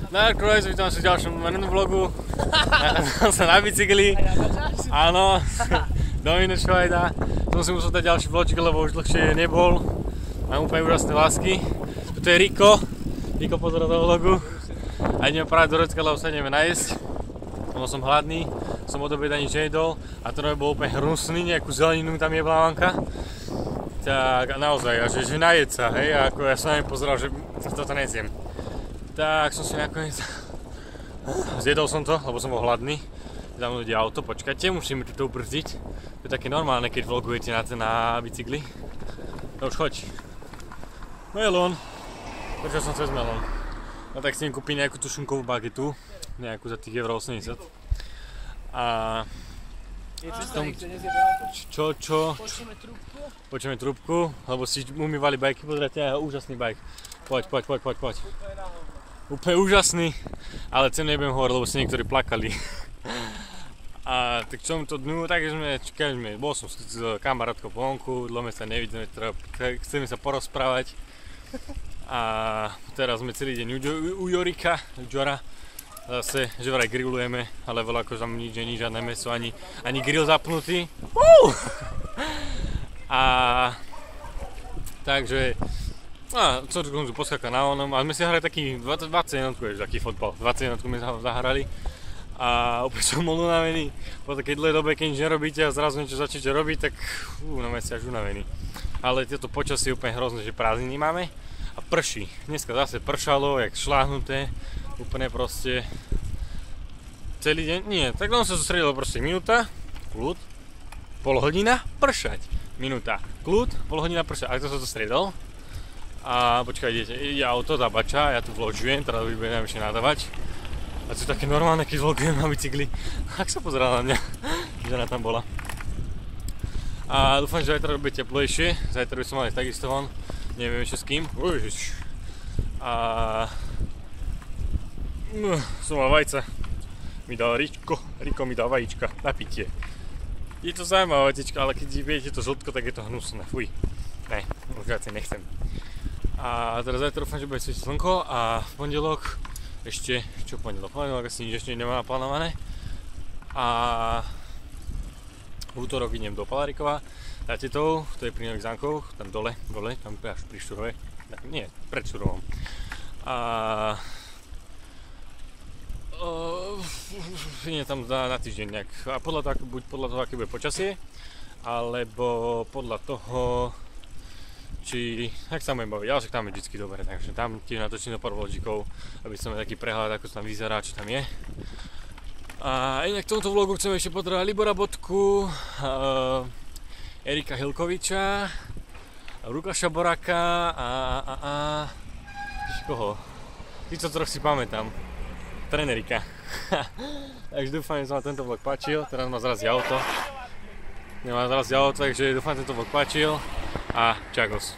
Narkrois, vítam sa v ďalšom vlogu. Som sa na bicykli. Áno, Domino Švajda. Som si musel dať ďalší vlogčik, lebo už dlhšie nebol. Mám úplne úžasné lásky. Toto je Riko. Riko pozerá do vlogu. A ideme práve do Recka, lebo sa ideme najesť. Lebo som hladný, som od obeda nič nejedol. A to bol úplne hnusný, nejakú zeleninu tam jebla mamka. Tak a naozaj, že najeď sa, hej, a ako ja som na ne pozeral, že toto nezjem. Tak som si nakoniec zjedol som to, lebo som bol hladný. Za mnou ide auto, počkajte, musíme to ubrzdiť. To je také normálne, keď vlogujete na bicykli. No už choď. Melón. Počkaj som cez melón. No tak si im kúpiť nejakú tú šunkovú bagetu, nejakú za tých €80. A čo? Počujeme trúbku, lebo si umývali bajky, pozrite, úžasný bajk. Poď. Úplne úžasný, ale cenu nebudem hovoriť, lebo si niektorí plakali. A tak čo to dnu, tak sme, bol som s kamarátkou vonku, dlho sa nevidíme, chceme sa porozprávať. A teraz sme celý deň u Jorika, zase, že vraj grillujeme, ale veľa ako tam nič není, žiadne mäso, ani grill zapnutý. A takže co tu poskáka na onom, a sme si hrali taký 20 jednotku, taký fotbal, 20 jednotku sme zahrali. A úplne som bol unavený, po takej dlhej dobe, keď nič nerobíte a zrazu niečo začnete robiť, tak si až unavený. Ale tieto počasie je úplne hrozné, že prázdniny máme a prší. Dneska zase pršalo, jak šláhnuté. Úplne proste celý deň, nie, tak len sa sústredilo proste minúta, kľud, pol hodina, pršať, minúta, kľud, pol hodina, pršať, ak to sa sústredil. A počkaj, ide auto, zabača, ja tu vložujem, teraz už budem ešte nadávať. A to je také normálne, keď vlogujem na bicykli, ak sa pozerala na mňa, žena tam bola. A dúfam, že zajtra bude teplejšie, zajtra by som mal ísť takisto von, neviem ešte s kým. A som mal vajca, mi dal Riko mi dal vajíčka na pitie. Je to zaujímavé vajcička, ale keď viete to žltko, tak je to hnusné, fuj. Ne, už viacej nechcem. A teraz zajtra dúfam, že bude svietiť slnko a v pondelok ešte, čo pondelok asi nič ešte nemá naplánované. A v útorok idem do Palárikova za tetou, to je pri Nových Zánkoch, tam dole, tam až pri Štúrove, nie, pred Štúrovom. A nie tam na týždeň nejak, a buď podľa toho, aké bude počasie, alebo podľa toho, či, ak sa budem baviť, ale však tam je vždycky dobre, takže tam tiež natočím do pár vlogčikov, aby som mal taký prehľad, ako to tam vyzerá, čo tam je. A inak v tomto vlogu chcem ešte pozdravať Libora Bodku, Erika Hilkoviča, Lukáša Boráka a koho? Týchto troch si pamätám. Trénerika. Takže dúfam, že sa vám tento vlog páčil, teraz ma zrazí auto. Takže dúfam, že tento vlog páčil a čakos.